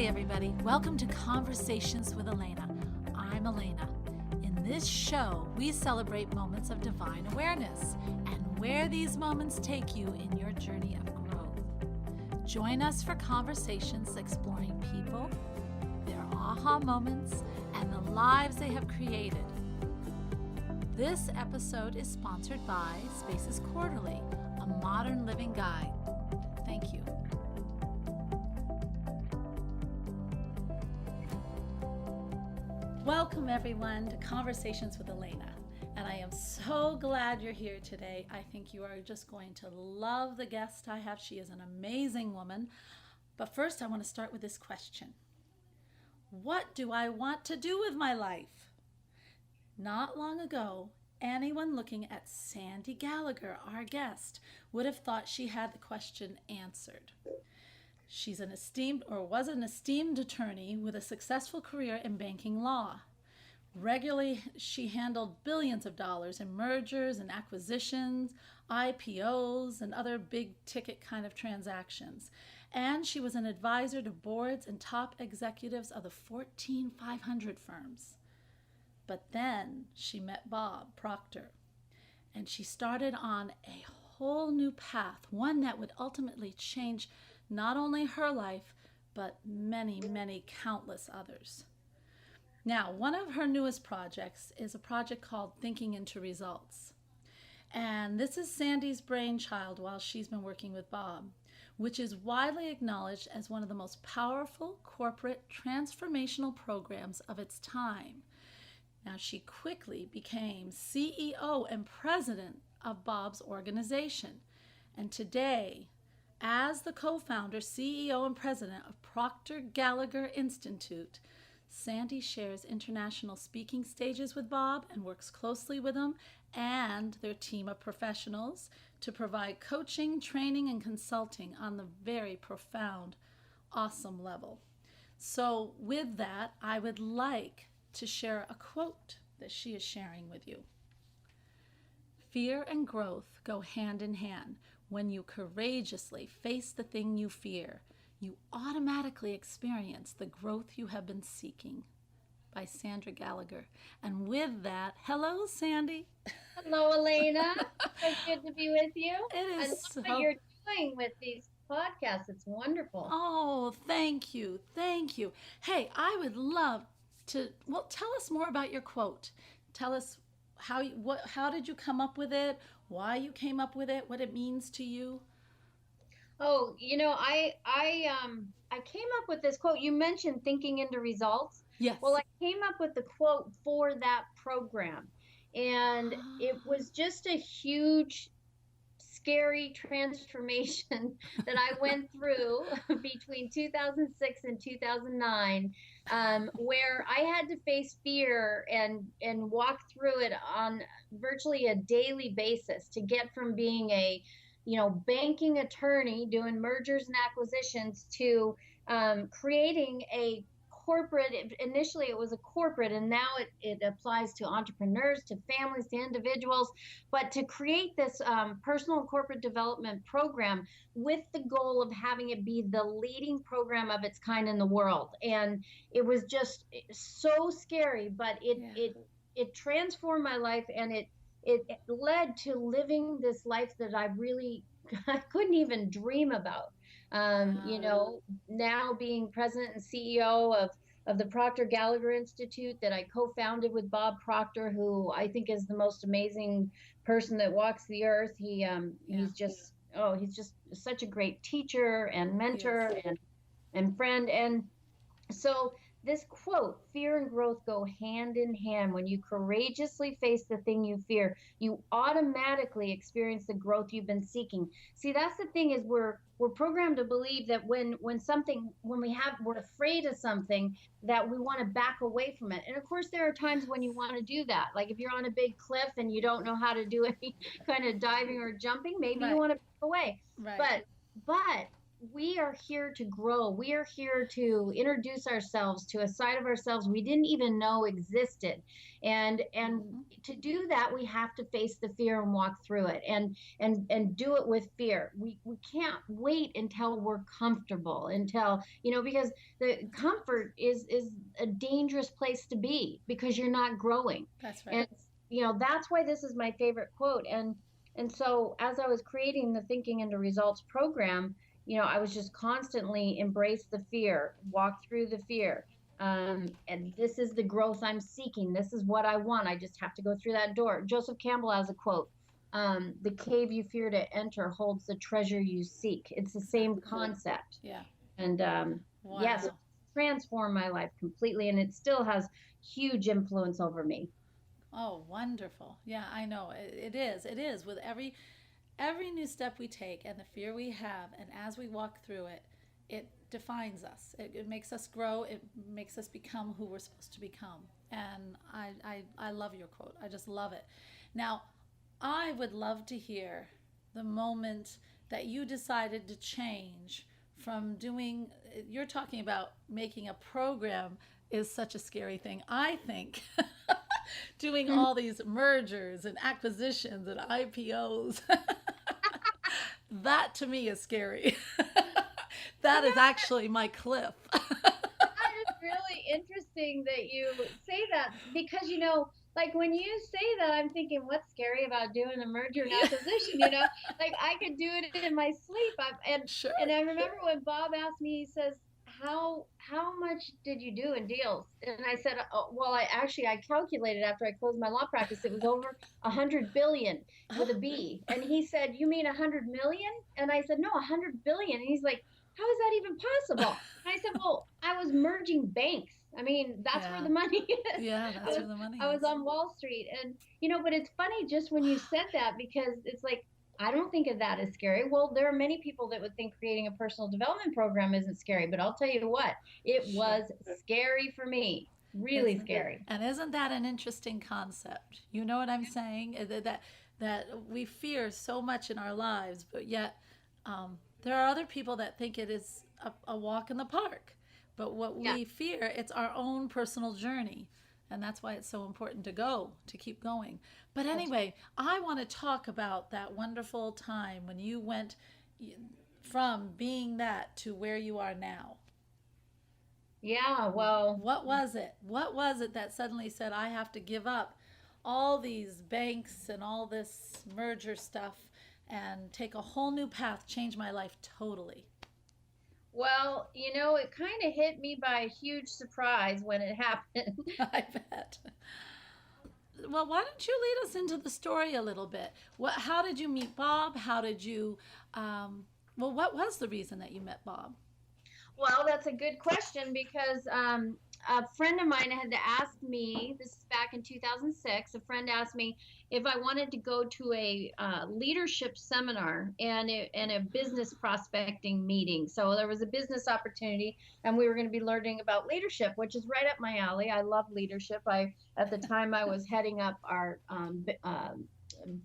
Hi, everybody. Welcome to Conversations with Elena. I'm Elena. In this show, we celebrate moments of divine awareness and where these moments take you in your journey of growth. Join us for conversations exploring people, their aha moments, and the lives they have created. This episode is sponsored by Spaces Quarterly, a modern living guide. Thank you. Welcome, everyone, to Conversations with Elena. And I am so glad you're here today. I think you are just going to love the guest I have. She is an amazing woman. But first, I want to start with this question. What do I want to do with my life? Not long ago, anyone looking at Sandra Gallagher, our guest, would have thought she had the question answered. She's was an esteemed attorney with a successful career in banking law. Regularly, she handled billions of dollars in mergers and acquisitions, IPOs, and other big ticket kind of transactions. And she was an advisor to boards and top executives of the Fortune 500 firms. But then she met Bob Proctor, and she started on a whole new path, one that would ultimately change not only her life, but many, many countless others. Now, one of her newest projects is a project called Thinking into Results. And this is Sandy's brainchild while she's been working with Bob, which is widely acknowledged as one of the most powerful corporate transformational programs of its time. Now, she quickly became CEO and president of Bob's organization. And today, as the co-founder, CEO, and president of Proctor Gallagher Institute, Sandy shares international speaking stages with Bob and works closely with him and their team of professionals to provide coaching, training, and consulting on the very profound, awesome level. So with that, I would like to share a quote that she is sharing with you. Fear and growth go hand in hand. When you courageously face the thing you fear, you automatically experience the growth you have been seeking. By Sandra Gallagher. And with that, hello, Sandy. Hello, Elena. So good to be with you. It is I love what you're doing with these podcasts. It's wonderful. Oh, thank you. Thank you. Hey, I would love to, tell us more about your quote. Tell us how did you come up with it? Why you came up with it? What it means to you? Oh, I came up with this quote. You mentioned thinking into results. Yes. Well, I came up with the quote for that program. And it was just a huge, scary transformation that I went through between 2006 and 2009, where I had to face fear and walk through it on virtually a daily basis to get from being a banking attorney doing mergers and acquisitions to creating a corporate. Initially it was a corporate, and now it applies to entrepreneurs, to families, to individuals, but to create this personal and corporate development program with the goal of having it be the leading program of its kind in the world. And it was just so scary, but it transformed my life, and it led to living this life that I couldn't even dream about. Now being president and CEO of the Proctor Gallagher Institute that I co-founded with Bob Proctor, who I think is the most amazing person that walks the earth. He's just such a great teacher and mentor and friend. And so this quote, fear and growth go hand in hand. When you courageously face the thing you fear, you automatically experience the growth you've been seeking. See, that's the thing, is we're programmed to believe that when we're afraid of something, that we want to back away from it. And of course, there are times when you want to do that. Like if you're on a big cliff and you don't know how to do any kind of diving or jumping, maybe you want to back away. Right. But we are here to grow. We are here to introduce ourselves to a side of ourselves we didn't even know existed. And Mm-hmm. to do that, we have to face the fear and walk through it and do it with fear. We can't wait until we're comfortable, until, because the comfort is a dangerous place to be because you're not growing. That's right. And that's why this is my favorite quote. And so as I was creating the Thinking into Results program, I was just constantly embrace the fear, walk through the fear. And this is the growth I'm seeking. This is what I want. I just have to go through that door. Joseph Campbell has a quote: the cave you fear to enter holds the treasure you seek. It's the same Exactly. concept. Yeah. And yes, Wow. it's transformed my life completely. And it still has huge influence over me. Oh, wonderful. Yeah, I know. It is. It is with every new step we take and the fear we have, and as we walk through it, it defines us. It makes us grow. It makes us become who we're supposed to become. And I love your quote. I just love it. Now, I would love to hear the moment that you decided to change from doing, you're talking about making a program is such a scary thing. I think doing all these mergers and acquisitions and IPOs, that to me is scary. That is actually my cliff. That is really interesting that you say that because like when you say that, I'm thinking, what's scary about doing a merger and Yeah. acquisition? Like I could do it in my sleep. And Sure. I remember when Bob asked me, he says, how much did you do in deals? And I said, oh, well, I calculated after I closed my law practice, it was over 100 billion with a B. And he said, you mean 100 million? And I said, no, 100 billion. And he's like, how is that even possible? And I said, well, I was merging banks. I mean, that's where Yeah. the money is. Yeah, I that's was where the money I was is. on Wall Street. And but it's funny just when you said that, because it's like I don't think of that as scary. Well, there are many people that would think creating a personal development program isn't scary, but I'll tell you what, it Sure. was scary for me. Really Isn't scary. and isn't that an interesting concept? You know what I'm saying? That we fear so much in our lives, but yet there are other people that think it is a walk in the park. But what Yeah. we fear, it's our own personal journey. And that's why it's so important to keep going. But That's anyway, I want to talk about that wonderful time when you went from being that to where you are now. Yeah, well, What was it? What was it that suddenly said, I have to give up all these banks and all this merger stuff and take a whole new path, change my life totally? it kind of hit me by a huge surprise when it happened. I bet. Well, why don't you lead us into the story a little bit? How did you meet Bob? How did you, what was the reason that you met Bob? Well, that's a good question because a friend of mine had asked me, this is back in 2006, a friend asked me if I wanted to go to a leadership seminar and a business prospecting meeting. So there was a business opportunity and we were going to be learning about leadership, which is right up my alley. I love leadership. At the time, I was heading up our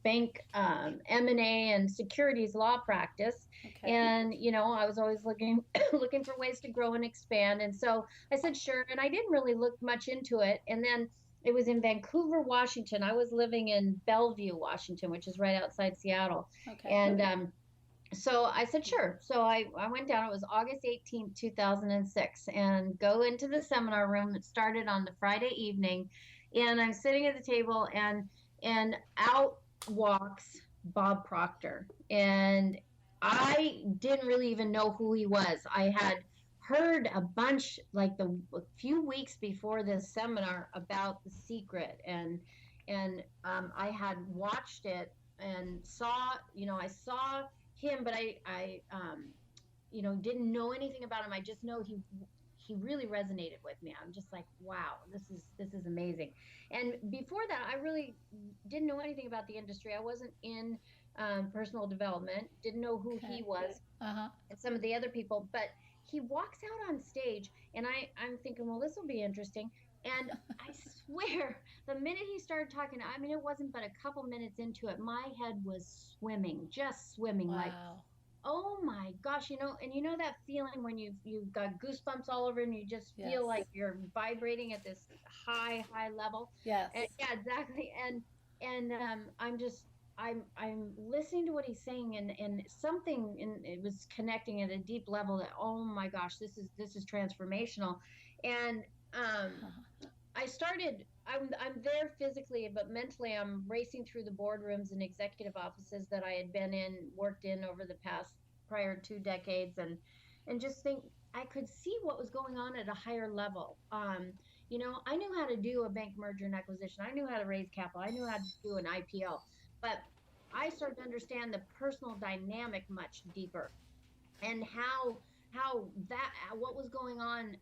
bank M&A and securities law practice. Okay. And I was always looking looking for ways to grow and expand. And so I said sure, and I didn't really look much into it. And then it was in Vancouver, Washington. I was living in Bellevue, Washington, which is right outside Seattle. Okay. And so I said sure. So I went down. It was August 18th, 2006, and go into the seminar room. It started on the Friday evening, and I'm sitting at the table, and out walks Bob Proctor. And I didn't really even know who he was. I had heard a bunch, like a few weeks before this seminar, about The Secret, and I had watched it and I saw him, but I didn't know anything about him. I just know he really resonated with me. I'm just like, wow, this is amazing. And before that, I really didn't know anything about the industry. I wasn't in personal development, didn't know who he Okay. was Uh huh. and some of the other people, but he walks out on stage, and I'm thinking, well, this will be interesting. And I swear, the minute he started talking, I mean, it wasn't but a couple minutes into it, my head was swimming, just swimming, like, Wow. oh my gosh, and that feeling when you've got goosebumps all over and you just Yes. feel like you're vibrating at this high level. Yes. And yeah, exactly. And I'm listening to what he's saying, and something in it was connecting at a deep level that, oh my gosh, this is transformational. And um I'm there physically, but mentally I'm racing through the boardrooms and executive offices that I had worked in over the past prior 2 decades, and just think I could see what was going on at a higher level. I knew how to do a bank merger and acquisition. I knew how to raise capital. I knew how to do an IPO, but I started to understand the personal dynamic much deeper, and how that what was going on,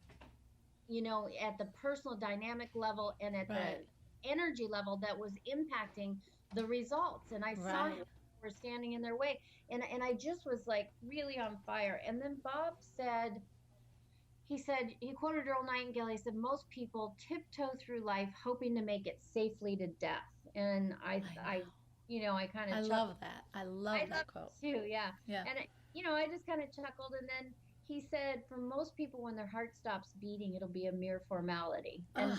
at the personal dynamic level and at Right. the energy level that was impacting the results. And I saw Right. how we're standing in their way. And I just was like really on fire. And then Bob said, he quoted Earl Nightingale. He said, most people tiptoe through life hoping to make it safely to death. And I I kind know. I of love chuckled. that. I I love love that quote. it too, yeah. Yeah. And I just kind of chuckled, and then he said, "For most people, when their heart stops beating, it'll be a mere formality." And Ugh.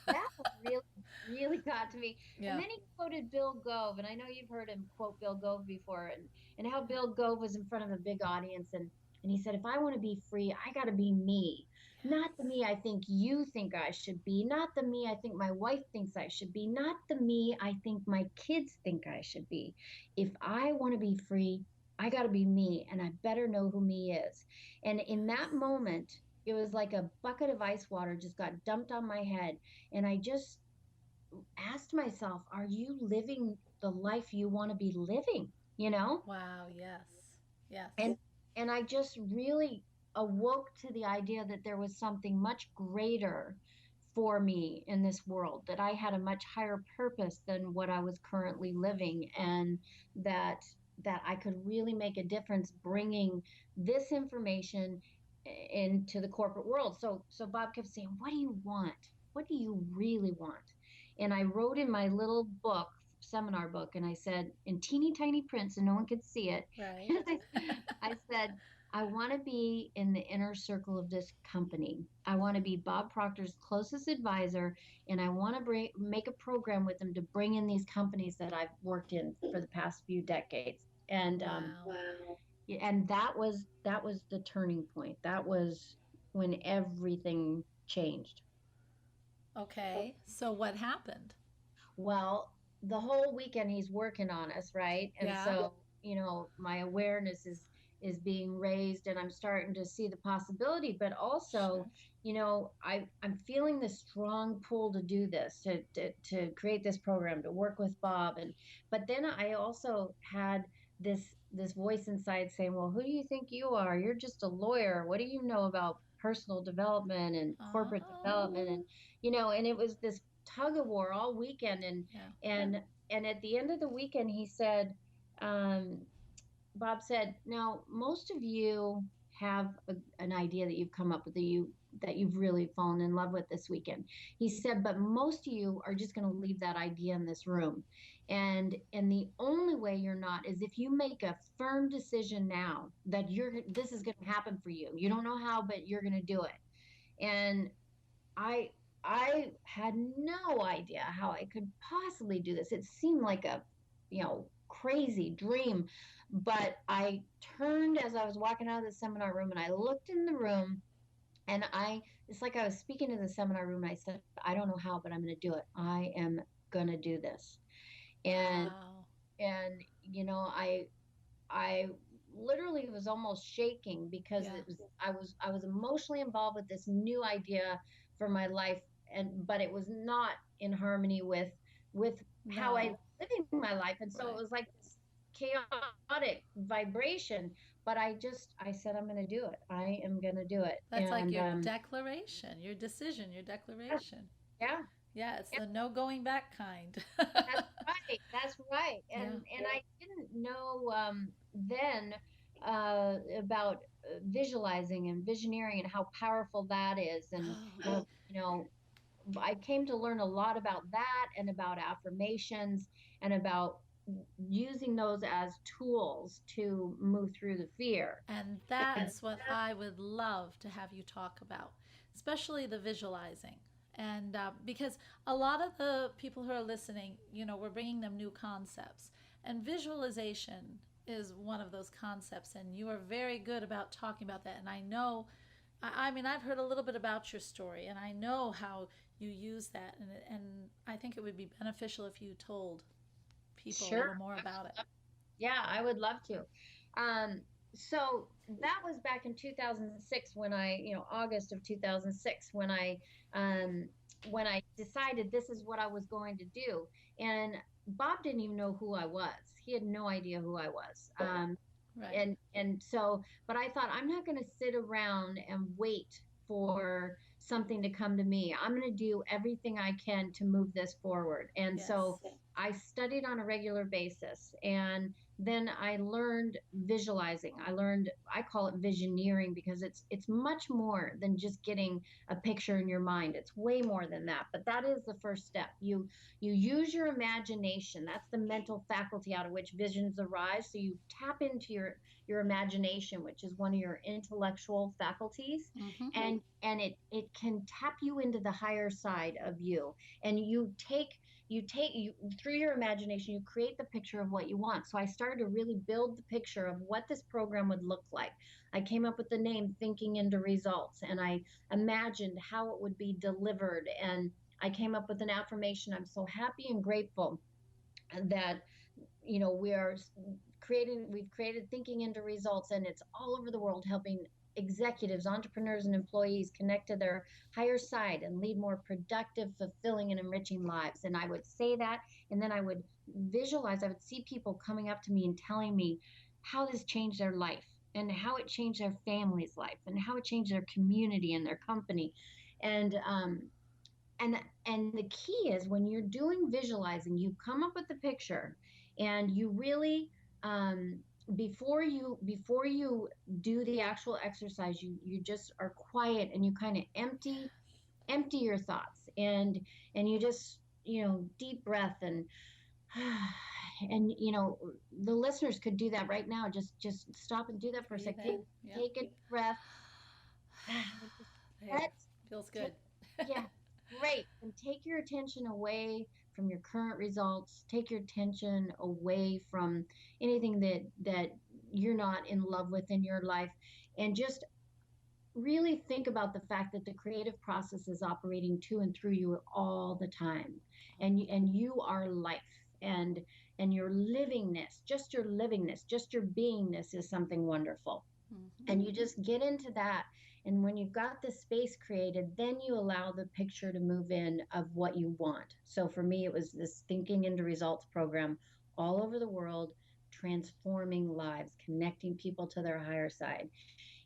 that one really, really got to me. And Yeah. then he quoted Bill Gove, and I know you've heard him quote Bill Gove before, and how Bill Gove was in front of a big audience, and he said, "If I want to be free, I got to be me." Not the me I think you think I should be, not the me I think my wife thinks I should be, not the me I think my kids think I should be. If I want to be free, I got to be me, and I better know who me is. And in that moment, it was like a bucket of ice water just got dumped on my head. And I just asked myself, are you living the life you want to be living? You know? Wow. Yes. Yes. And and I just really awoke to the idea that there was something much greater for me in this world, that I had a much higher purpose than what I was currently living, and that I could really make a difference bringing this information into the corporate world. So Bob kept saying, "What do you want? What do you really want?" And I wrote in my little book, seminar book, and I said in teeny tiny print so no one could see it. Right. I said, I want to be in the inner circle of this company. I want to be Bob Proctor's closest advisor, and I want to make a program with him to bring in these companies that I've worked in for the past few decades. And Wow. and that was the turning point. That was when everything changed. Okay. So what happened? Well, the whole weekend he's working on us, right? And Yeah. so, my awareness is being raised, and I'm starting to see the possibility, but Sure. also, I'm feeling the strong pull to do this, to create this program, to work with Bob. But then I also had this voice inside saying, well, who do you think you are? You're just a lawyer. What do you know about personal development and corporate Oh. development? And it was this tug of war all weekend. and Yeah. and and at the end of the weekend he said, um, Bob said, now most of you have an idea that you've come up with, that you've really fallen in love with this weekend. He said, but most of you are just going to leave that idea in this room, and the only way you're not is if you make a firm decision now that this is going to happen for you. You don't know how, but you're going to do it. And I I had no idea how I could possibly do this. It seemed like a, crazy dream. But I turned as I was walking out of the seminar room, and I looked in the room, and it's like I was speaking to the seminar room, and I said, I don't know how, but I'm going to do it. I am going to do this. And Wow. and I literally was almost shaking because Yeah. I was emotionally involved with this new idea for my life, but it was not in harmony with how I No. was living my life. And so it Right. was like this chaotic vibration. But I said, I'm going to do it. I am going to do it. That's like And your declaration, your decision, your declaration. yeah, Yeah, it's the no going back kind. that's right. That's right. And Yeah. and I didn't know then about visualizing and visioneering and how powerful that is. And Oh, you know, I came to learn a lot about that, and about affirmations, and about using those as tools to move through the fear. And And that's what I would love to have you talk about, especially the visualizing. And because a lot of the people who are listening, we're bringing them new concepts. And visualization is one of those concepts. And you are very good about talking about that. And I know, I mean, I've heard a little bit about your story, and I know how you use that. And I think it would be beneficial if you told people a sure, little more about it. yeah, I would love to. Um, so that was back in 2006 when August of 2006 um, when I decided this is what I was going to do. And Bob didn't even know who I was. He had no idea who I was. Right. And so, but I thought I'm not going to sit around and wait for something to come to me. I'm going to do everything I can to move this forward. And so Yes. I studied on a regular basis, and then I learned visualizing. I call it visioneering, because it's much more than just getting a picture in your mind. It's way more than that. But that is the first step. You use your imagination. That's the mental faculty out of which visions arise. So you tap into your imagination, which is one of your intellectual faculties, Mm-hmm. and it can tap you into the higher side of you. And you through your imagination, you create the picture of what you want. So I started to really build the picture of what this program would look like. I came up with the name Thinking into Results, and I imagined how it would be delivered, and I came up with an affirmation. I'm so happy and grateful that we are we've created Thinking into Results, and it's all over the world, helping executives, entrepreneurs, and employees connect to their higher side and lead more productive, fulfilling, and enriching lives. And I would say that, and then I would visualize, I would see people coming up to me and telling me how this changed their life, and how it changed their family's life, and how it changed their community and their company. And um, and and the key is, when you're doing visualizing, you come up with the picture, and you really, um, before you do the actual exercise, you just are quiet, and you kind of empty your thoughts, and you just, deep breath, and the listeners could do that right now. Just stop and do that for a Breathe second. in. Yep. Take a breath. Just There. let Feels take good. Yeah, great. And take your attention away from your current results. Take your attention away from anything that you're not in love with in your life, and just really think about the fact that the creative process is operating to and through you all the time. And you are life, and your livingness, just your beingness, is something wonderful. Mm-hmm. And you just get into that. And when you've got the space created, then you allow the picture to move in of what you want. So for me, it was this Thinking into Results program all over the world, transforming lives, connecting people to their higher side.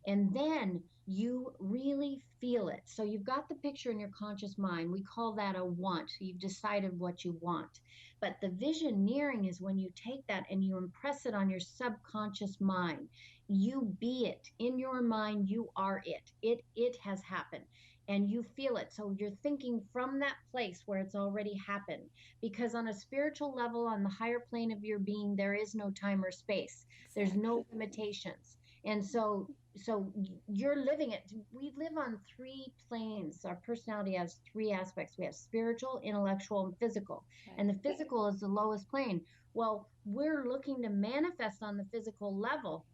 And then you really feel it. So you've got the picture in your conscious mind. We call that a want. You've decided what you want. But the visioneering is when you take that and you impress it on your subconscious mind. You be it in your mind. You are it. It has happened. And you feel it. So you're thinking from that place where it's already happened. Because on a spiritual level, on the higher plane of your being, there is no time or space. There's Exactly. no limitations. And so you're living it. We live on three planes. Our personality has three aspects. We have spiritual, intellectual, and physical. Right. And the physical is the lowest plane. Well, we're looking to manifest on the physical level,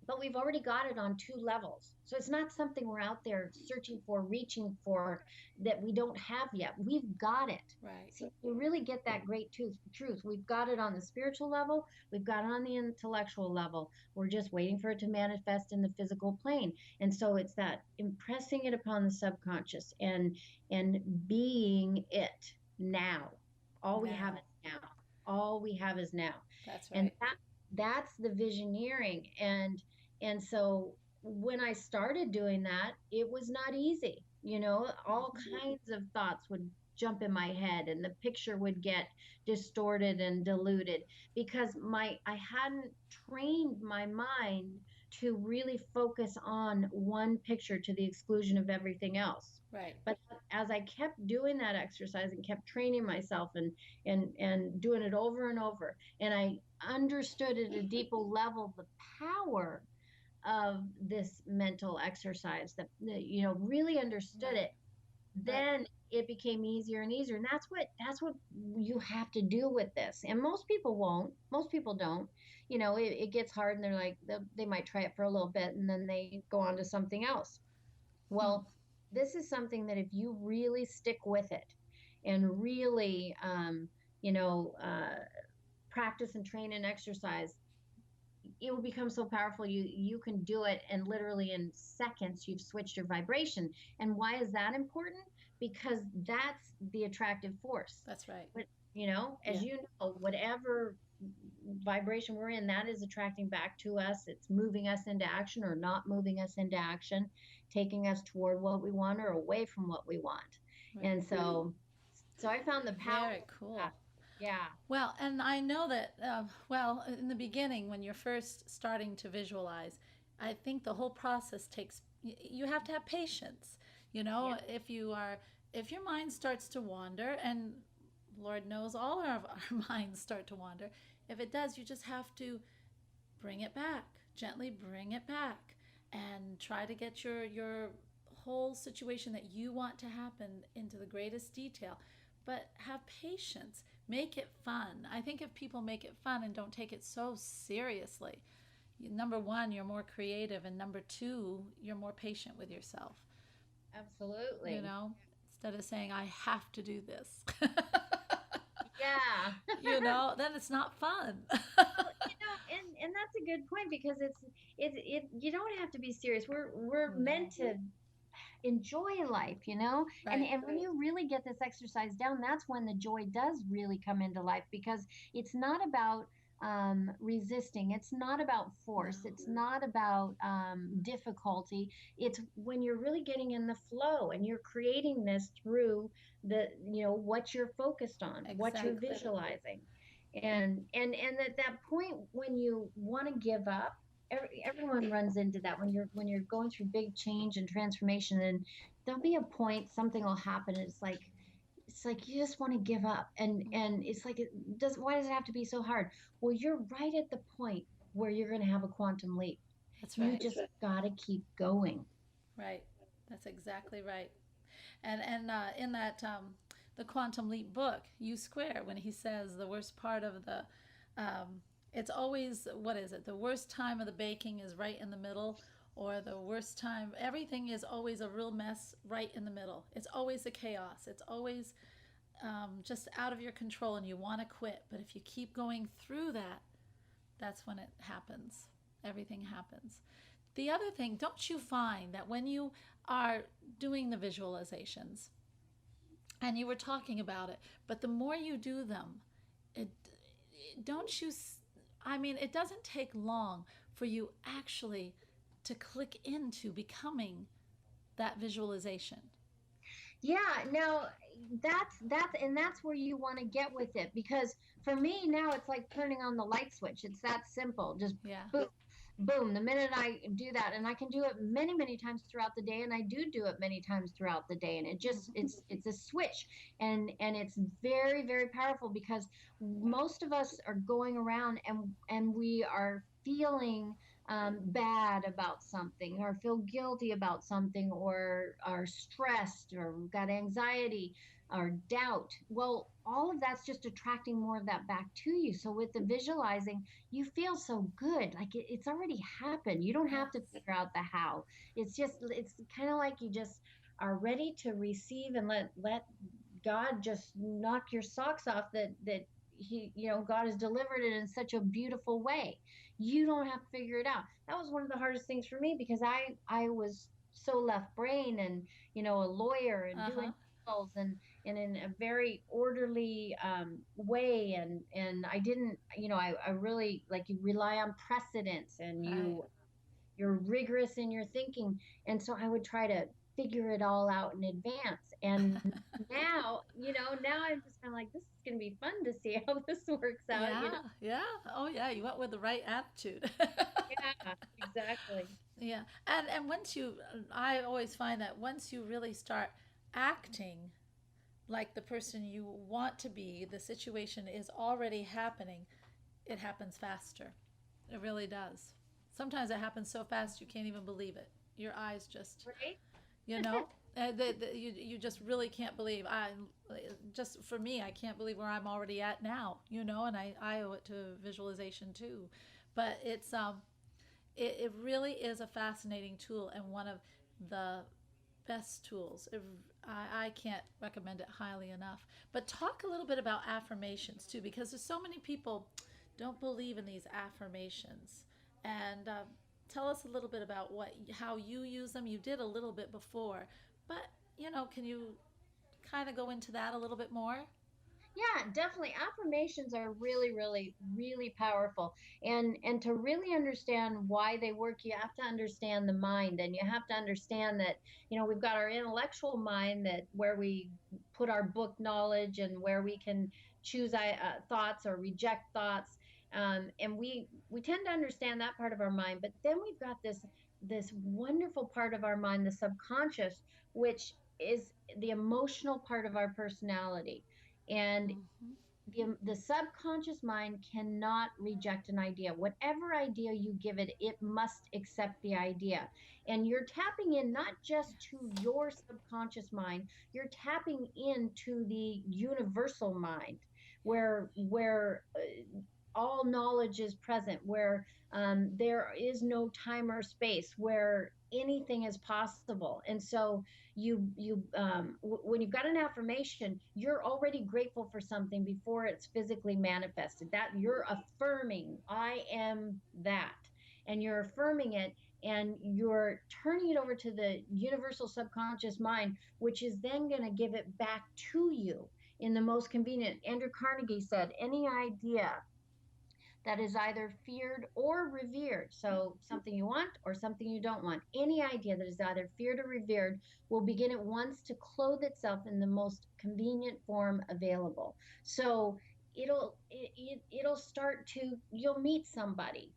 but we've already got it on two levels. So it's not something we're out there searching for, reaching for, that we don't have yet. We've got it. Right. See, you really get that great truth. We've got it on the spiritual level, we've got it on the intellectual level. We're just waiting for it to manifest in the physical plane. And so it's that impressing it upon the subconscious, and being it now. All we have Now. is now. All we have is now. That's And right. that's the visioneering. And so when I started doing that, it was not easy. All Mm-hmm. kinds of thoughts would jump in my head, and the picture would get distorted and diluted, because my I hadn't trained my mind to really focus on one picture to the exclusion of everything else. Right. But as I kept doing that exercise and kept training myself and doing it over and over, and I understood at a deeper level the power of this mental exercise, that really understood Right. it, Right. then it became easier and easier. And that's what you have to do with this. And most people won't. Most people don't. It gets hard, and they're like they might try it for a little bit and then they go on to something else. Hmm. Well, this is something that if you really stick with it and really you know practice and train and exercise, it will become so powerful. You can do it, and literally in seconds you've switched your vibration. And why is that important? Because that's the attractive force. That's right. But Yeah. as you know, whatever vibration we're in, that is attracting back to us. It's moving us into action or not moving us into action, taking us toward what we want or away from what we want. Right. And so I found the power Very of that. cool. Yeah. Well, and I know that, well, in the beginning, when you're first starting to visualize, I think the whole process takes, you have to have patience. Yeah. If your mind starts to wander, and Lord knows all of our minds start to wander, if it does, you just have to bring it back, gently bring it back, and try to get your whole situation that you want to happen into the greatest detail. But have patience. Make it fun. I think if people make it fun and don't take it so seriously, number one, you're more creative, and number two, you're more patient with yourself. You Absolutely. know, instead of saying, I have to do this, Yeah. then it's not fun. Well, and that's a good point, because it you don't have to be serious. We're No. meant to enjoy life. and Right. and when you really get this exercise down, that's when the joy does really come into life, because it's not about resisting, it's not about No. force, it's not about difficulty. It's when you're really getting in the flow and you're creating this through what you're focused on, what you're Exactly. visualizing. And at that point when you want to give up, everyone runs into that when you're going through big change and transformation, and there'll be a point something will happen, and it's like you just want to give up, and it's like, why does it have to be so hard? Well, you're right at the point where you're going to have a quantum leap. That's You right. just got to keep going. Right. That's exactly right. And in that the Quantum Leap book, U Square, when he says the worst part of the, it's always, what is it? The worst time of the baking is right in the middle, or the worst time. Everything is always a real mess right in the middle. It's always a chaos. It's always just out of your control, and you want to quit. But if you keep going through that, that's when it happens. Everything happens. The other thing, don't you find that when you are doing the visualizations, and you were talking about it, but the more you do them, it don't you I mean, it doesn't take long for you actually to click into becoming that visualization. Yeah, now that's where you want to get with it, because for me now it's like turning on the light switch. It's that simple. Just Yeah. boom, boom. The minute I do that, and I can do it many, many times throughout the day, and I do it many times throughout the day, and it's a switch, and it's very, very powerful, because most of us are going around, and we are feeling bad about something, or feel guilty about something, or are stressed, or got anxiety or doubt. Well, all of that's just attracting more of that back to you. So with the visualizing, you feel so good, like it's already happened. You don't have to Yes. figure out the how. It's kind of like you just are ready to receive, and let God just knock your socks off, that God has delivered it in such a beautiful way. You don't have to figure it out. That was one of the hardest things for me, because I was so left brain, and a lawyer, and Uh doing huh. deals, and in a very orderly way, and I didn't, I really, like, you rely on precedence, and Right. you're rigorous in your thinking. And so I would try to figure it all out in advance. And now I'm just kind of like, this is going to be fun to see how this works out. Yeah. Yeah. Oh, yeah. You went with the right attitude. Yeah, exactly. Yeah. And once you, I always find that once you really start acting like the person you want to be, the situation is already happening, it happens faster. It really does. Sometimes it happens so fast you can't even believe it. Your eyes just, Right? you know, you just really can't believe. I just for me, I can't believe where I'm already at now. And I owe it to visualization too. But it really is a fascinating tool and one of the best tools. I can't recommend it highly enough. But talk a little bit about affirmations too, because there's so many people don't believe in these affirmations. And tell us a little bit about how you use them. You did a little bit before, but can you kind of go into that a little bit more? Yeah, definitely. Affirmations are really, really, really powerful. And to really understand why they work, you have to understand the mind, and you have to understand that, we've got our intellectual mind, that where we put our book knowledge and where we can choose thoughts or reject thoughts. And we tend to understand that part of our mind, but then we've got this wonderful part of our mind, the subconscious, which is the emotional part of our personality. And Mm-hmm. the subconscious mind cannot reject an idea. Whatever idea you give it, it must accept the idea. And you're tapping in not just to your subconscious mind, you're tapping into the universal mind, where all knowledge is present, where there is no time or space, where anything is possible. And so when you've got an affirmation, you're already grateful for something before it's physically manifested. That you're affirming, I am that. And you're affirming it, and you're turning it over to the universal subconscious mind, which is then going to give it back to you in the most convenient. Andrew Carnegie said, any idea that is either feared or revered. So, something you want or something you don't want. Any idea that is either feared or revered will begin at once to clothe itself in the most convenient form available. So, it'll start to, you'll meet somebody,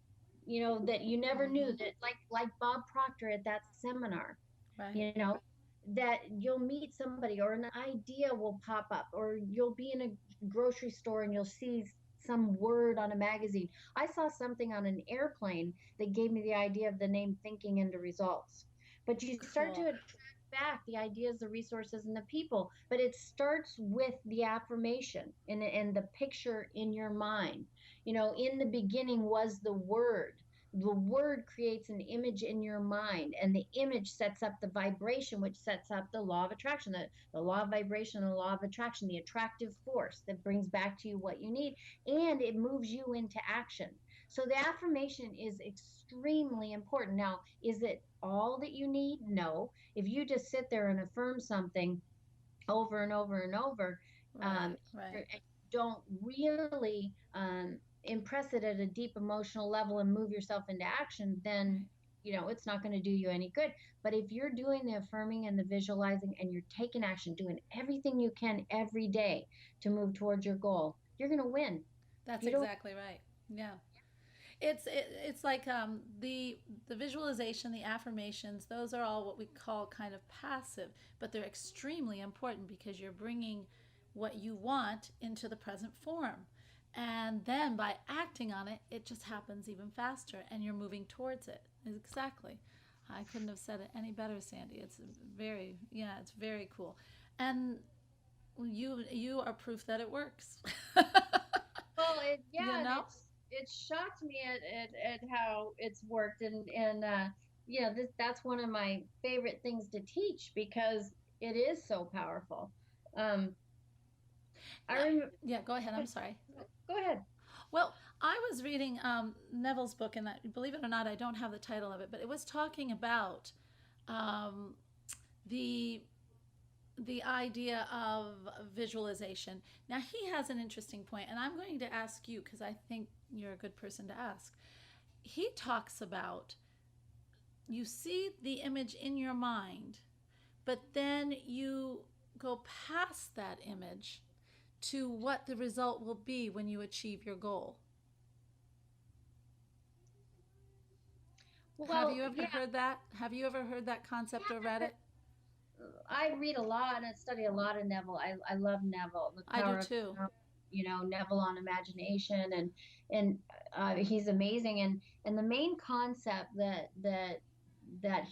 that you never knew, Mm-hmm. that like Bob Proctor at that seminar, Right. you know that you'll meet somebody, or an idea will pop up, or you'll be in a grocery store and you'll see some word on a magazine. I saw something on an airplane that gave me the idea of the name Thinking into Results. But you start to Cool. attract back the ideas, the resources, and the people, but it starts with the affirmation and the picture in your mind. In the beginning was the word creates an image in your mind, and the image sets up the vibration, which sets up the law of attraction, the law of vibration, and the law of attraction, the attractive force that brings back to you what you need, and it moves you into action. So the affirmation is extremely important. Now, is it all that you need? No. If you just sit there and affirm something over and over and over, Right. you Right. don't really impress it at a deep emotional level and move yourself into action, then Right. it's not going to do you any good. But if you're doing the affirming and the visualizing, and you're taking action, doing everything you can every day to move towards your goal, you're going to win. If That's you don't, exactly right. Yeah. It's like the visualization, the affirmations. Those are all what we call kind of passive, but they're extremely important because you're bringing what you want into the present form, and then by acting on it, it just happens even faster, and you're moving towards it. Exactly. I couldn't have said it any better, Sandy. It's it's very cool, and you are proof that it works. well, you yeah, and know. it's shocked me at how it's worked. And that's one of my favorite things to teach, because it is so powerful. um I Now, remember. yeah, go ahead. I'm sorry. Go ahead. Well, I was reading Neville's book, and believe it or not, I don't have the title of it, but it was talking about um, the the idea of visualization. Now, he has an interesting point, and I'm going to ask you because I think you're a good person to ask. He talks about you see the image in your mind, but then you go past that image to what the result will be when you achieve your goal. Have you Well, ever yeah, heard that? Have you ever heard that concept or read it? I read a lot and I study a lot of Neville. I love Neville, The I do Power of too. Now, Neville on imagination, and he's amazing. And the main concept that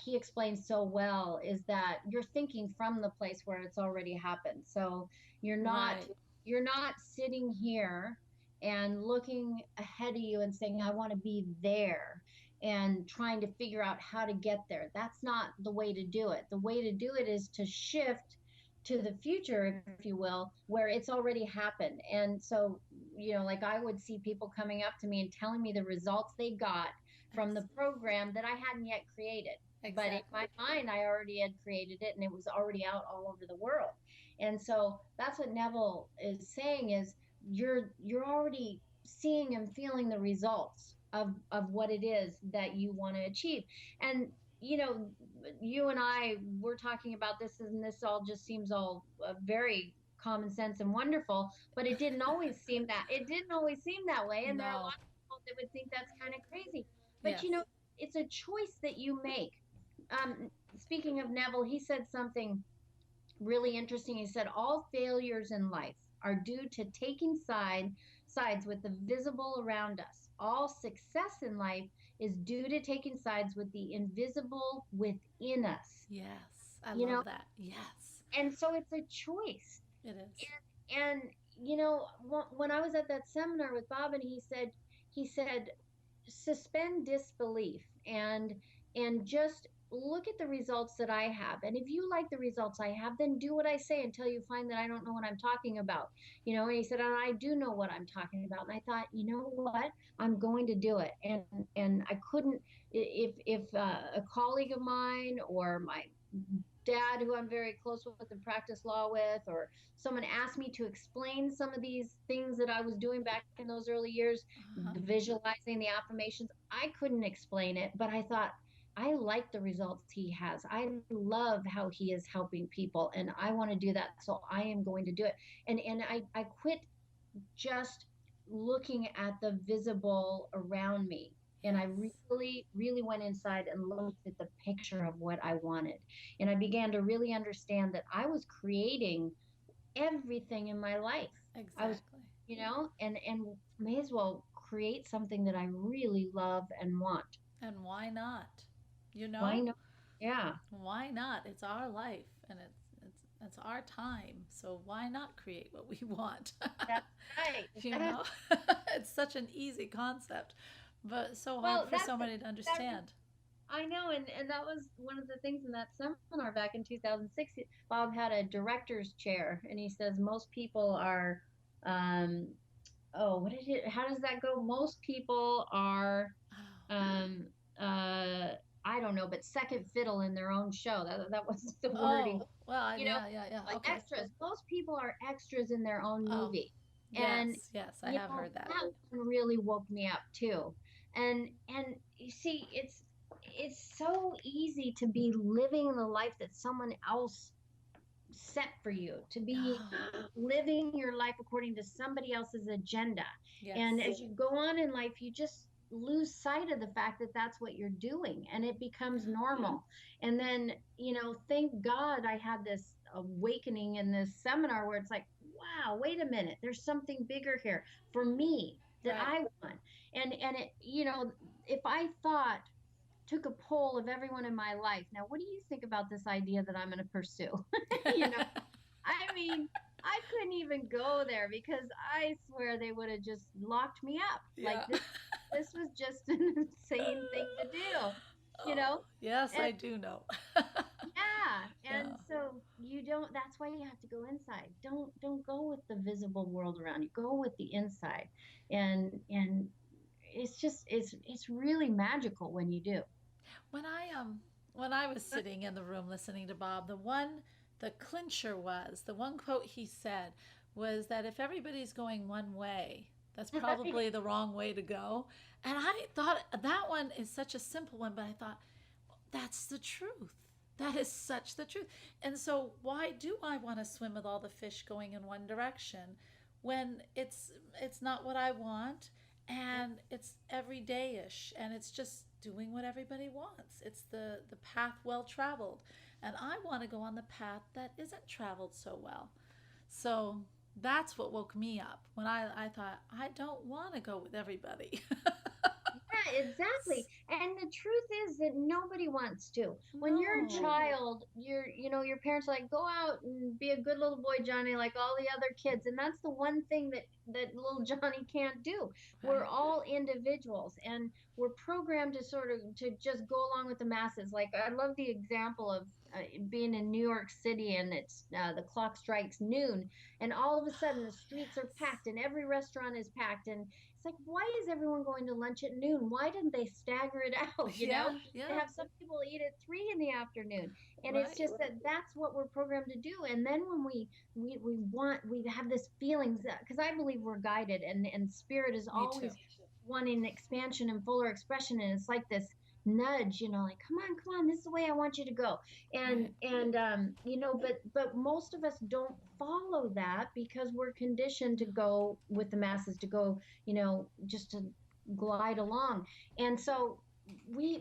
he explains so well is that you're thinking from the place where it's already happened. So you're not Right. you're not sitting here and looking ahead of you and saying, I want to be there and trying to figure out how to get there. That's not the way to do it. The way to do it is to shift to the future, if you will, where it's already happened. And so, like I would see people coming up to me and telling me the results they got from Ex- the program that I hadn't yet created. But in exactly. my mind, I already had created it and it was already out all over the world. And so that's what Neville is saying is you're already seeing and feeling the results of what it is that you want to achieve. And you and I were talking about this, and this all just seems all very common sense and wonderful, but it didn't always seem that way, and there are a No. lot of people that would think that's kind of crazy. But Yes. it's a choice that you make. Speaking of Neville, he said something really interesting. He said all failures in life are due to taking sides with the visible around us. All success in life is due to taking sides with the invisible within us. Yes. I You know, love that. Yes. and so it's a choice. It is. And when I was at that seminar with Bob, and he said suspend disbelief and just look at the results that I have. And if you like the results I have, then do what I say until you find that I don't know what I'm talking about. And he said, and I do know what I'm talking about. And I thought, you know what? I'm going to do it. And I couldn't, if a colleague of mine or my dad, who I'm very close with and practice law with, or someone asked me to explain some of these things that I was doing back in those early years, Uh-huh. the visualizing, the affirmations, I couldn't explain it, but I thought, I like the results he has. I love how he is helping people, and I want to do that. So I am going to do it. And I quit just looking at the visible around me. And I Yes. really, really went inside and looked at the picture of what I wanted. And I began to really understand that I was creating everything in my life. I was, Exactly. and may as well create something that I really love and want. And why not? You Why know? not? Yeah, Why not? It's our life and it's our time. So why not create what we want? that's right. You know? It's such an easy concept, but so hard Well, for so many to that's understand. I know, and that was one of the things in that seminar back in 2006. Bob had a director's chair, and he says most people are, um, oh, what did it? How does that go? Most people are, um, uh, I don't know, but second fiddle in their own show. That was the wording. Oh, well, You know, yeah, yeah, yeah. like Okay. extras. Most people are extras in their own Oh, movie, and yes, yes, I have heard that. that one really woke me up too. And you see, it's so easy to be living the life that someone else set for you, to be Oh, living your life according to somebody else's agenda. And yes. as you go on in life, you just lose sight of the fact that that's what you're doing, and it becomes Yeah. normal. And then, thank God I had this awakening in this seminar where it's like, wow, wait a minute, there's something bigger here for me that Right. I want. And it, if I took a poll of everyone in my life, now what do you think about this idea that I'm going to pursue? you know I mean, I couldn't even go there because I swear they would have just locked me up. Like Yeah. this was just an insane thing to do, you know? Oh, yes, And I do know. yeah, Yeah. and so you don't that's why you have to go inside. Don't go with the visible world around you. Go with the inside. And it's really magical when you do. When I was sitting in the room listening to Bob, the clincher was the one quote he said was that if everybody's going one way, that's probably the wrong way to go. And I thought that one is such a simple one, but I thought that's the truth. That is such the truth. And so why do I want to swim with all the fish going in one direction when it's not what I want and it's everyday-ish and it's just doing what everybody wants. It's the path well traveled. And I want to go on the path that isn't traveled so well. So that's what woke me up when I thought, I don't want to go with everybody. Yeah, exactly. And the truth is that nobody wants to. When you're a No. child, your parents are like, go out and be a good little boy, Johnny, like all the other kids. And that's the one thing that little Johnny can't do. We're Right. all individuals and we're programmed to sort of to just go along with the masses. Like I love the example of being in New York City and it's the clock strikes noon and all of a sudden the streets are Yes. packed and every restaurant is packed and it's like, why is everyone going to lunch at noon? Why didn't they stagger it out? Yeah, They yeah. have some people eat at 3 in the afternoon, and it's Right. just that that's what we're programmed to do. And then when we have this feelings that because I believe we're guided, and spirit is Me too. always wanting expansion and fuller expression, and it's like this nudge, like come on, this is the way I want you to go. and Right. and but most of us don't follow that because we're conditioned to go with the masses, to go just to glide along. And so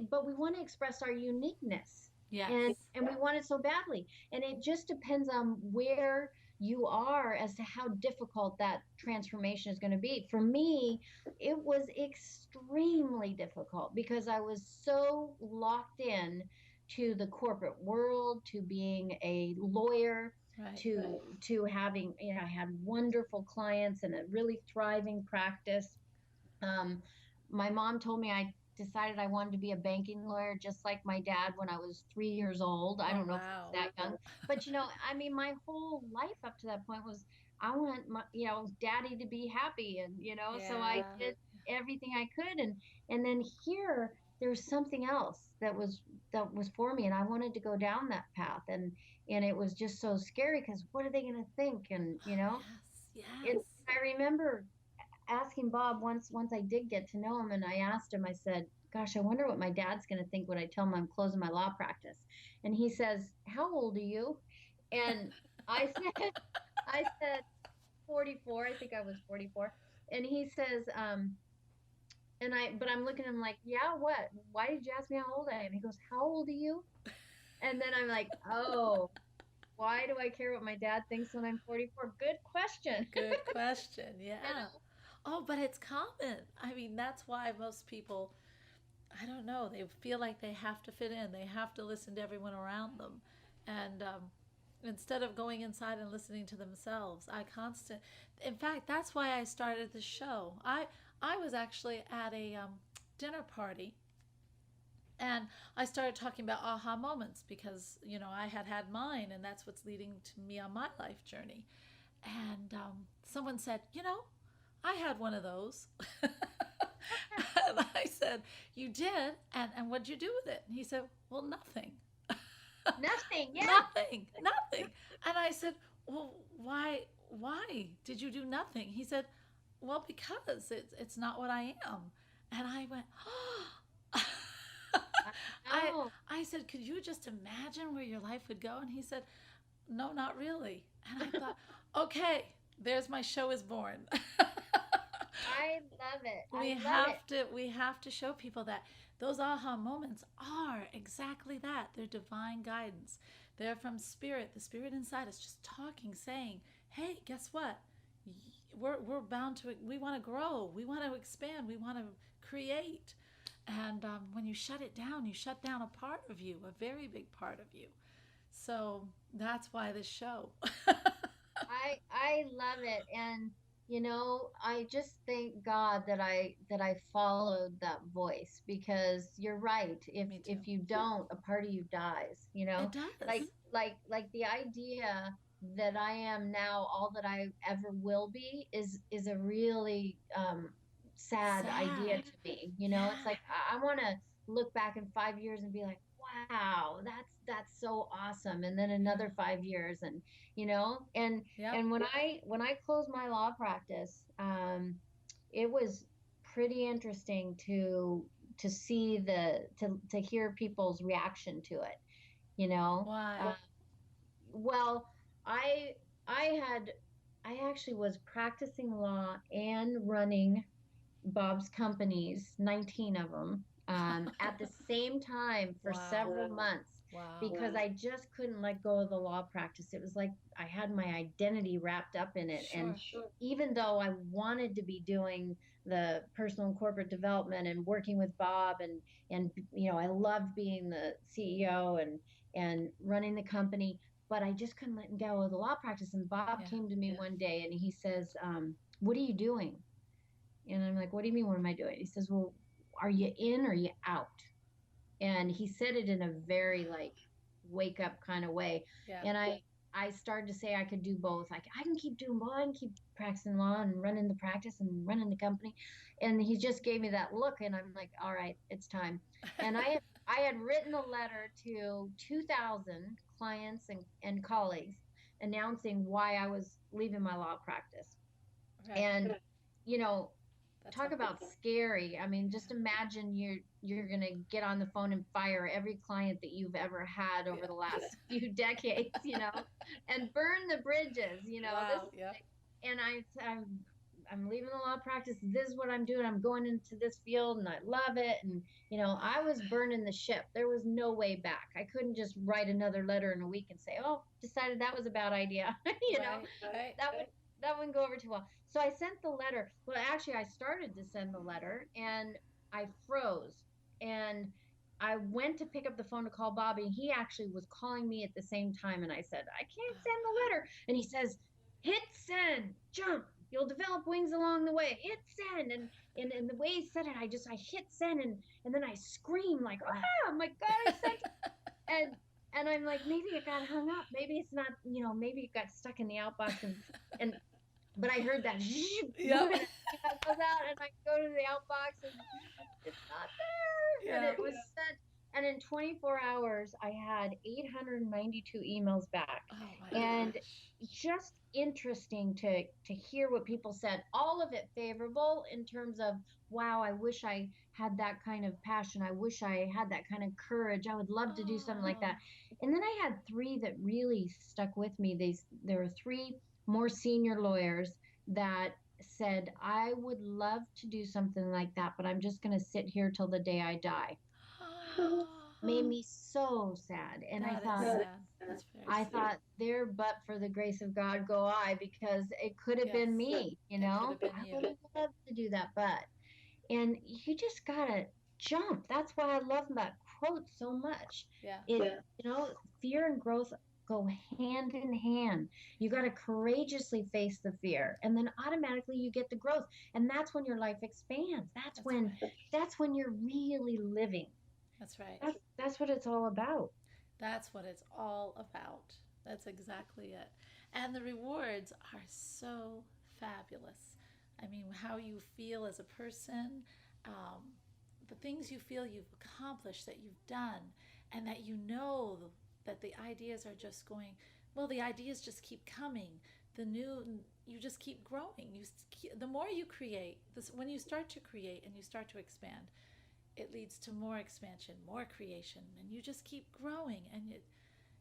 but we want to express our uniqueness, Yes. and we want it so badly. And it just depends on where you are as to how difficult that transformation is going to be. For me, it was extremely difficult because I was so locked in to the corporate world, to being a lawyer, Right. to having, I had wonderful clients and a really thriving practice. um, my mom told me I decided I wanted to be a banking lawyer just like my dad when I was 3 years old. I Oh, don't know if I was wow. that young, but I mean, my whole life up to that point was I want my, daddy to be happy, and so I Yeah. did everything I could, and then here there's something else that was for me, and I wanted to go down that path, and it was just so scary because what are they going to think, and Yes. and Yes. I remember asking Bob once I did get to know him, and I asked him, I said, gosh, I wonder what my dad's going to think when I tell him I'm closing my law practice. And he says, how old are you? And I said, I said 44. I think I was 44. And he says, but I'm looking at him like, yeah, what? Why did you ask me how old I am? He goes, how old are you? And then I'm like, oh, why do I care what my dad thinks when I'm 44? Good question. Good question. you Yeah. know? Oh, but it's common. I mean, that's why most people, I don't know, they feel like they have to fit in. They have to listen to everyone around them. And instead of going inside and listening to themselves, in fact, that's why I started the show. I was actually at a dinner party and I started talking about aha moments because, I had had mine and that's what's leading to me on my life journey. And someone said, I had one of those. And I said, you did? And what'd you do with it? And he said, well, nothing. Nothing. Yeah. Nothing. And I said, well, why did you do nothing? He said, well, because it's not what I am. And I went, oh. I, Oh, I said, could you just imagine where your life would go? And he said, no, not really. And I thought, okay, there's my show is born. I love it. I we love it. have to we have to show people that those aha moments are exactly that. They're divine guidance. They're from spirit. The spirit inside is just talking, saying, hey, guess what? We're bound to, we want to grow, we want to expand, we want to create. And when you shut it down, you shut down a part of you, a very big part of you. So that's why this show. I love it. And I just thank God that I followed that voice, because you're right. If Me too. if you don't, a part of you dies, It does. like the idea that I am now all that I ever will be is a really sad idea Sad. to me. It's Yeah. like I want to look back in 5 years and be like, wow, that's so awesome. And then Yeah. another 5 years, and you know, Yep. and when I closed my law practice, it was pretty interesting to see to hear people's reaction to it. You know, Why? well, I I had I actually was practicing law and running Bob's companies, 19 of them. at the same time for Wow. several months Wow. because I just couldn't let go of the law practice. It was like I had my identity wrapped up in it. And Sure. even though I wanted to be doing the personal and corporate development and working with Bob and I loved being the CEO and running the company, but I just couldn't let go of the law practice. And Bob Yeah. came to me one day and he says, what are you doing? And I'm like, what do you mean, what am I doing? He says, well, are you in or are you out? And he said it in a very like wake up kind of way. Yeah. And I started to say I could do both. I can keep doing law, I can keep practicing law and running the practice and running the company. And he just gave me that look, and I'm like, all right, it's time. And I had written a letter to 2,000 clients and colleagues announcing why I was leaving my law practice. Right. And you know, That's talk a about scary. I mean, just imagine you're going to get on the phone and fire every client that you've ever had over yeah. the last few decades, and burn the bridges, this Wow. Yep. and I'm leaving the law practice. This is what I'm doing. I'm going into this field and I love it. And I was burning the ship. There was no way back. I couldn't just write another letter in a week and say, "Oh, decided that was a bad idea." Right. Right. That wouldn't go over too well. So I sent the letter. Well, actually, I started to send the letter and I froze. And I went to pick up the phone to call Bobby, and he actually was calling me at the same time. And I said, I can't send the letter. And he says, hit send, jump. You'll develop wings along the way. Hit send. And the way he said it, I hit send and then I screamed like, ah, my God, I sent it. And I'm like, maybe it got hung up. Maybe it's not, maybe it got stuck in the outbox and but I heard that Yep. and I goes out and I go to the outbox and it's not there. And Yeah. it was sent. And in 24 hours, I had 892 emails back. Oh my And gosh. just interesting to hear what people said. All of it favorable in terms of, wow, I wish I had that kind of passion. I wish I had that kind of courage. I would love to do something like Oh. that. And then I had three that really stuck with me. There were three more senior lawyers that said, I would love to do something like that, but I'm just going to sit here till the day I die. Made me so sad. And That is sad. That's very I sad. thought, there, but for the grace of God go I, because it could have been Yes. me, It could have been I you. would have loved to do that, but, and you just gotta jump. That's why I love that quote so much. Yeah. Fear and growth go hand in hand. You got to courageously face the fear, and then automatically you get the growth, and that's when your life expands. That's That's when right. that's when you're really living. That's right. That's what it's all about. That's what it's all about. That's exactly it. And the rewards are so fabulous. I mean, how you feel as a person, um, the things you feel you've accomplished, that you've done, and that you know that the ideas are just going, well, the ideas just keep coming. The new, you just keep growing. The more you create, when you start to create and you start to expand, it leads to more expansion, more creation, and you just keep growing, and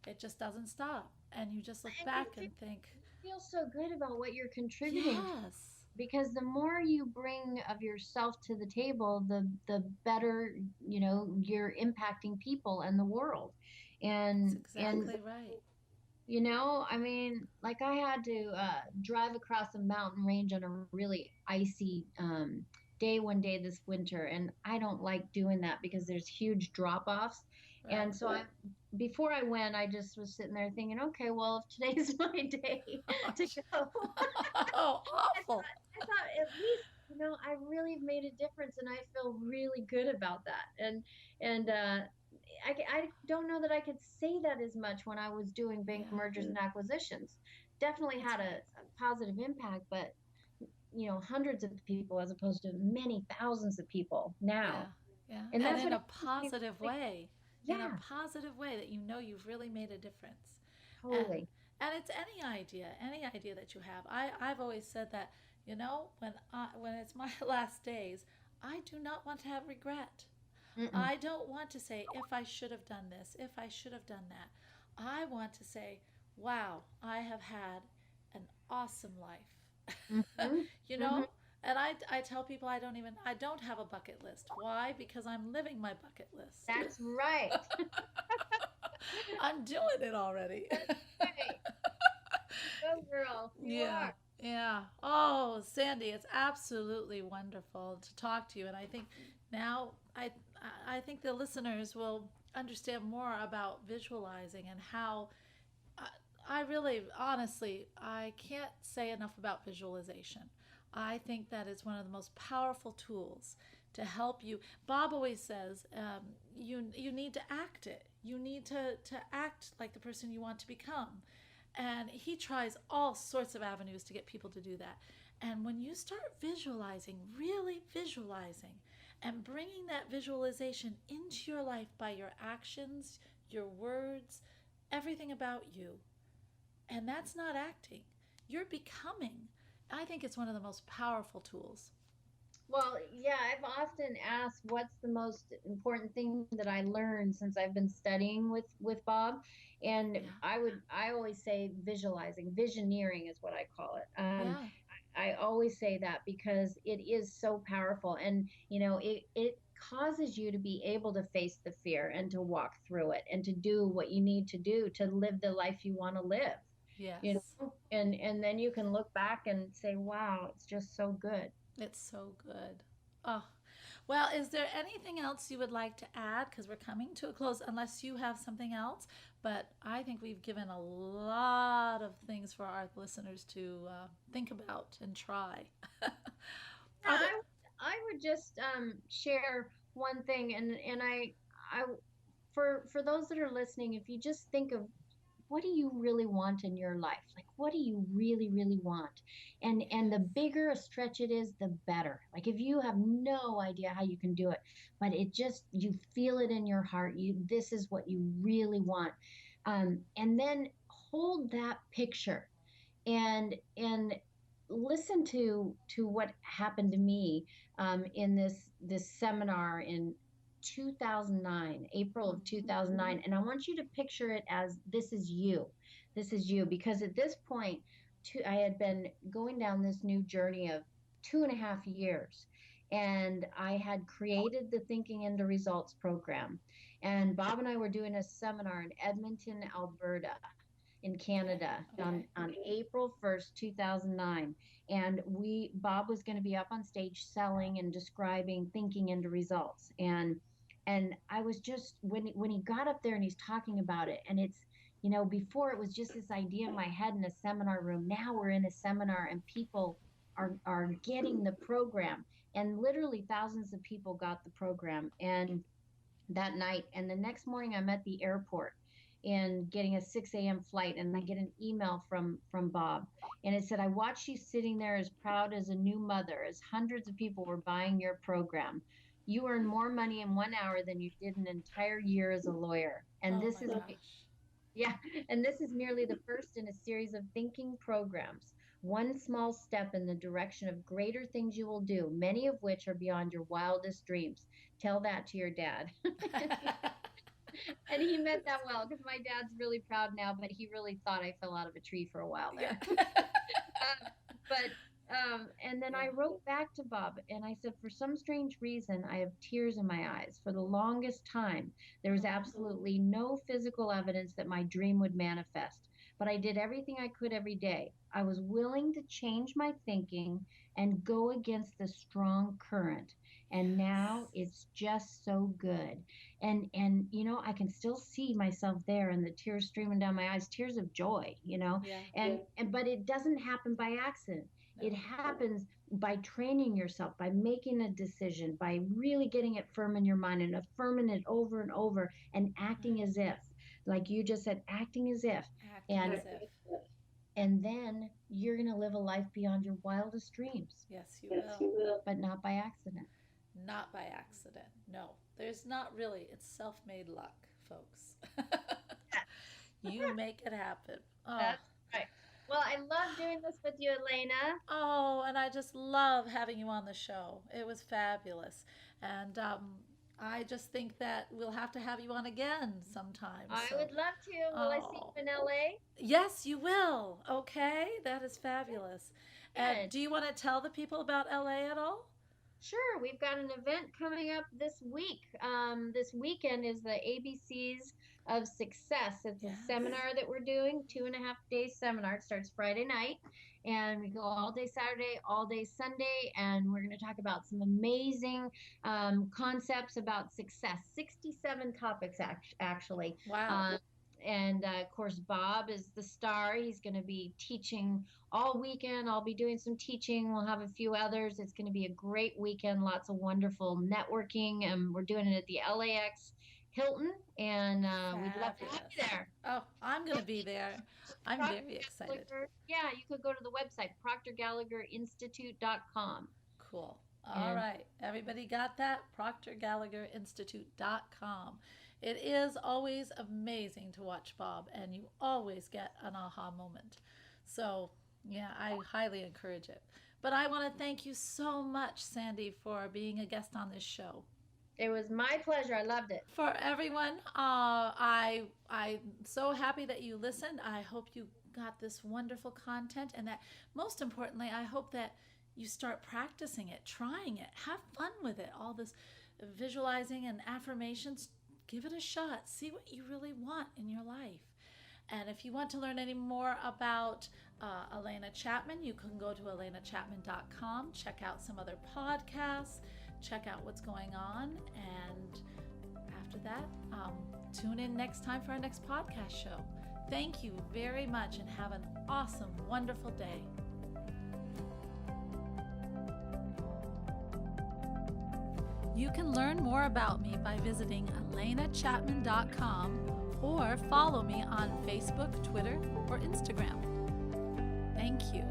it just doesn't stop. And you just look And back and think, you feel so good about what you're contributing to, yes, because the more you bring of yourself to the table, the better you're impacting people and the world. that's And exactly right. I mean, like I had to drive across a mountain range on a really icy day one day this winter, and I don't like doing that because there's huge drop offs. Right. And so before I went, I just was sitting there thinking, okay, well, if today's my day to go, Oh, awful. I thought at least I really have made a difference, and I feel really good about that. And I don't know that I could say that as much when I was doing bank Yeah, mergers and acquisitions. Definitely that's had right. a positive impact, but hundreds of people as opposed to many thousands of people Yeah, now. yeah. And And that's in what a it makes me positive like, way. In a yeah, positive way that you know you've really made a difference. And totally. and it's any idea that you have. I've always said that, when it's my last days, I do not want to have regret. Mm-mm. I don't want to say if I should have done this, if I should have done that. I want to say, wow, I have had an awesome life. Mm-hmm. you Mm-hmm. know? And I tell people I don't have a bucket list. Why? Because I'm living my bucket list. That's right. I'm doing it already. That's right. Go, girl. You Yeah. are. Yeah. Oh, Sandy, it's absolutely wonderful to talk to you. And I think now I think the listeners will understand more about visualizing and how I, I really, honestly, I can't say enough about visualization. I think that is one of the most powerful tools to help you. Bob always says you need to act it. You need to act like the person you want to become. And he tries all sorts of avenues to get people to do that. And when you start visualizing, really visualizing, and bringing that visualization into your life by your actions, your words, everything about you, and that's not acting, you're becoming. I think it's one of the most powerful tools. Well, yeah, I've often asked what's the most important thing that I learned since I've been studying with Bob, and Yeah. I always say visualizing, visioneering is what I call it. Yeah. I always say that because it is so powerful, and it causes you to be able to face the fear and to walk through it and to do what you need to do to live the life you want to live. Yes. And then you can look back and say, wow, it's just so good. It's so good. Oh, well, is there anything else you would like to add? Because we're coming to a close, unless you have something else. But I think we've given a lot of things for our listeners to think about and try. Yeah, Are there? I would just share one thing, and I for those that are listening, if you just think of what do you really want in your life, like what do you really want, and the bigger a stretch it is, the better. Like if you have no idea how you can do it, but it just you feel it in your heart, you this is what you really want, and then hold that picture and listen to what happened to me in this seminar in 2009, April of 2009. And I want you to picture it as this is you, because at this point I had been going down this new journey of 2.5 years, and I had created the Thinking into Results program, and Bob and I were doing a seminar in Edmonton, Alberta, in Okay. Canada Okay. on April 1st, 2009. And Bob was going to be up on stage selling and describing thinking into results. And I was just, when he got up there and he's talking about it, and it's, before it was just this idea in my head in a seminar room. Now we're in a seminar and people are getting the program. And literally thousands of people got the program. And that night. And the next morning, I'm at the airport and getting a 6 a.m. flight, and I get an email from Bob, and it said, "I watched you sitting there as proud as a new mother, as hundreds of people were buying your program. You earn more money in 1 hour than you did an entire year as a lawyer, and Oh this my is gosh. yeah, and this is merely the first in a series of thinking programs. One small step in the direction of greater things you will do, many of which are beyond your wildest dreams. Tell that to your dad." And he meant that well, because my dad's really proud now, but he really thought I fell out of a tree for a while Yeah. there. But and then I Yeah. wrote back to Bob and I said, for some strange reason, I have tears in my eyes. For the longest time, there was Oh. absolutely no physical evidence that my dream would manifest. But I did everything I could every day. I was willing to change my thinking and go against the strong current. And now Yes. it's just so good. And I can still see myself there and the tears streaming down my eyes, tears of joy, Yeah. and but it doesn't happen by accident. No. It happens by training yourself, by making a decision, by really getting it firm in your mind and affirming it over and over and acting Right. as if, like you just said, acting as if. Acting And as if. then you're going to live a life beyond your wildest dreams, Yes, you will. but not by accident. Not by accident. No, there's not really. It's self made luck, folks. You make it happen. Oh. That's right. Well, I love doing this with you, Elena. Oh, and I just love having you on the show. It was fabulous. And I just think that we'll have to have you on again sometime. I So, would love to. Will I see oh, you in LA? yes, you will. Okay, that is fabulous. And do you want to tell the people about LA at all? Sure, we've got an event coming up this week. This weekend is the ABCs of Success. It's a seminar that we're doing, 2.5 day seminar. It starts Friday night, and we go all day Saturday, all day Sunday, and we're going to talk about some amazing concepts about success. 67 topics, actually. Wow. And of course, Bob is the star. He's going to be teaching all weekend. I'll be doing some teaching. We'll have a few others. It's going to be a great weekend. Lots of wonderful networking. And we're doing it at the LAX Hilton. And we'd love to have you there. Oh, I'm going to be there. I'm very excited. Yeah, you could go to the website, proctorgallagherinstitute.com. Cool. All right. Everybody got that? proctorgallagherinstitute.com. It is always amazing to watch Bob, and you always get an aha moment. So, yeah, I highly encourage it. But I want to thank you so much, Sandy, for being a guest on this show. It was my pleasure. I loved it. For everyone, I'm so happy that you listened. I hope you got this wonderful content, and that most importantly, I hope that you start practicing it, trying it, have fun with it. All this visualizing and affirmations, give it a shot. See what you really want in your life. And if you want to learn any more about Elena Chapman, you can go to elenachapman.com, check out some other podcasts, check out what's going on. And after that, tune in next time for our next podcast show. Thank you very much, and have an awesome, wonderful day. You can learn more about me by visiting elenachapman.com or follow me on Facebook, Twitter, or Instagram. Thank you.